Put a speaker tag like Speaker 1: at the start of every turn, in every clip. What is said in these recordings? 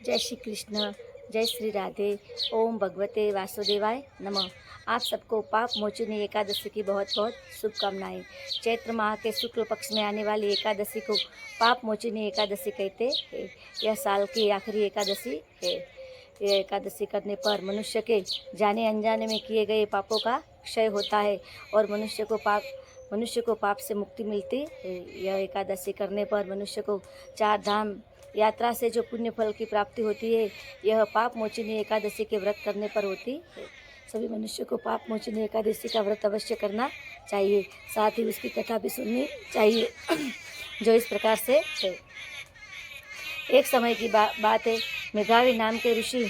Speaker 1: जय श्री कृष्ण, जय श्री राधे। ओम भगवते वासुदेवाय नमः। आप सबको पाप मोचनी एकादशी की बहुत बहुत शुभकामनाएं। चैत्र माह के शुक्ल पक्ष में आने वाली एकादशी को पाप मोचनी एकादशी कहते हैं। यह साल की आखिरी एकादशी है। यह एकादशी करने पर मनुष्य के जाने अनजाने में किए गए पापों का क्षय होता है और मनुष्य को पाप से मुक्ति मिलती है। यह एकादशी करने पर मनुष्य को चार धाम यात्रा से जो पुण्य फल की प्राप्ति होती है, यह पाप मोचनी एकादशी के व्रत करने पर होती है। सभी मनुष्य को पाप मोचनी एकादशी का व्रत अवश्य करना चाहिए, साथ ही उसकी कथा भी सुननी चाहिए जो इस प्रकार से है। एक समय की बात है। मेघावी नाम के ऋषि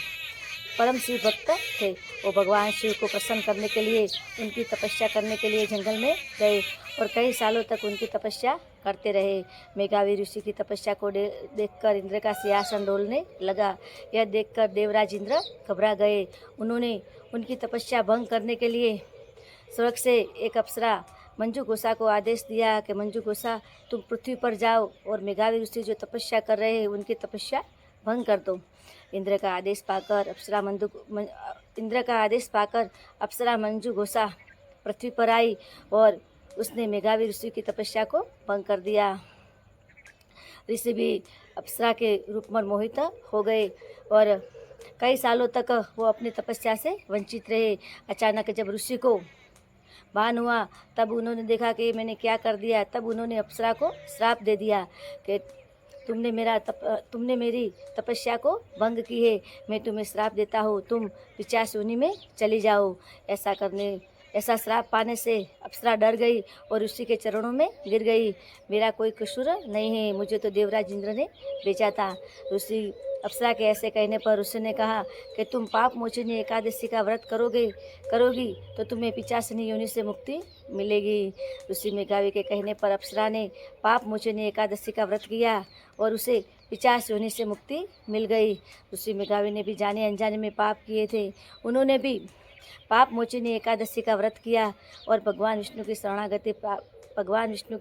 Speaker 1: परम शिव भक्त थे। वो भगवान शिव को प्रसन्न करने के लिए उनकी तपस्या करने के लिए जंगल में गए और कई सालों तक उनकी तपस्या करते रहे। मेघावी ऋषि की तपस्या को देखकर इंद्र का सिंहासन डोलने लगा। यह देखकर देवराज इंद्र घबरा गए। उन्होंने उनकी तपस्या भंग करने के लिए स्वर्ग से एक अप्सरा मंजू घोषा को आदेश दिया कि मंजू घोषा, तुम पृथ्वी पर जाओ और मेघावी ऋषि जो तपस्या कर रहे हैं उनकी तपस्या भंग कर दो। इंद्र का आदेश पाकर अप्सरा मंजू घोषा पृथ्वी पर आई और उसने मेघावी ऋषि की तपस्या को भंग कर दिया। ऋषि भी अप्सरा के रूप में मोहित हो गए और कई सालों तक वो अपनी तपस्या से वंचित रहे। अचानक जब ऋषि को भान हुआ, तब उन्होंने देखा कि मैंने क्या कर दिया। तब उन्होंने अप्सरा को श्राप दे दिया कि तुमने मेरी तपस्या को भंग की है, मैं तुम्हें श्राप देता हूँ, तुम पिशाच योनि में चली जाओ। ऐसा श्राप पाने से अप्सरा डर गई और ऋषि के चरणों में गिर गई। मेरा कोई कसूर नहीं है, मुझे तो देवराज इंद्र ने भेजा था। ऋषि अप्सरा के ऐसे कहने पर ऋषि ने कहा कि तुम पाप मोचनी एकादशी का व्रत करोगी तो तुम्हें पिशाचिनी योनि से मुक्ति मिलेगी। ऋषि मेघावी के कहने पर अप्सरा ने पाप मोचनी एकादशी का व्रत किया और उसे पिशाच योनि से मुक्ति मिल गई। ऋषि मेघावी ने भी जाने अनजाने में पाप किए थे। उन्होंने भी पाप मोचनी एकादशी का व्रत किया और भगवान विष्णु की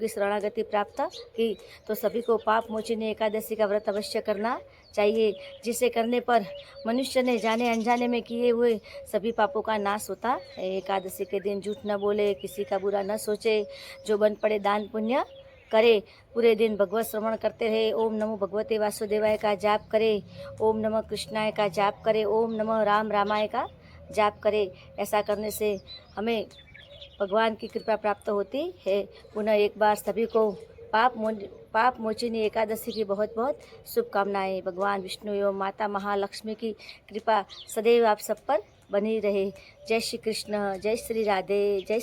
Speaker 1: शरणागति प्राप्त की। तो सभी को पाप मोचनी एकादशी का व्रत अवश्य करना चाहिए, जिसे करने पर मनुष्य ने जाने अनजाने में किए हुए सभी पापों का नाश होता है। एकादशी के दिन झूठ न बोले, किसी का बुरा न सोचे, जो बन पड़े दान पुण्य करे, पूरे दिन भगवत श्रवण करते रहे, ओम नमो भगवते वासुदेवाय का जाप करे, ओम नमः कृष्णाय का जाप करे, ओम नमः रामाय का जाप करे। ऐसा करने से हमें भगवान की कृपा प्राप्त होती है। पुनः एक बार सभी को पाप मोचनी एकादशी की बहुत बहुत शुभकामनाएं। भगवान विष्णु एवं माता महालक्ष्मी की कृपा सदैव आप सब पर बनी रहे। जय श्री कृष्ण, जय श्री राधे, जय श्री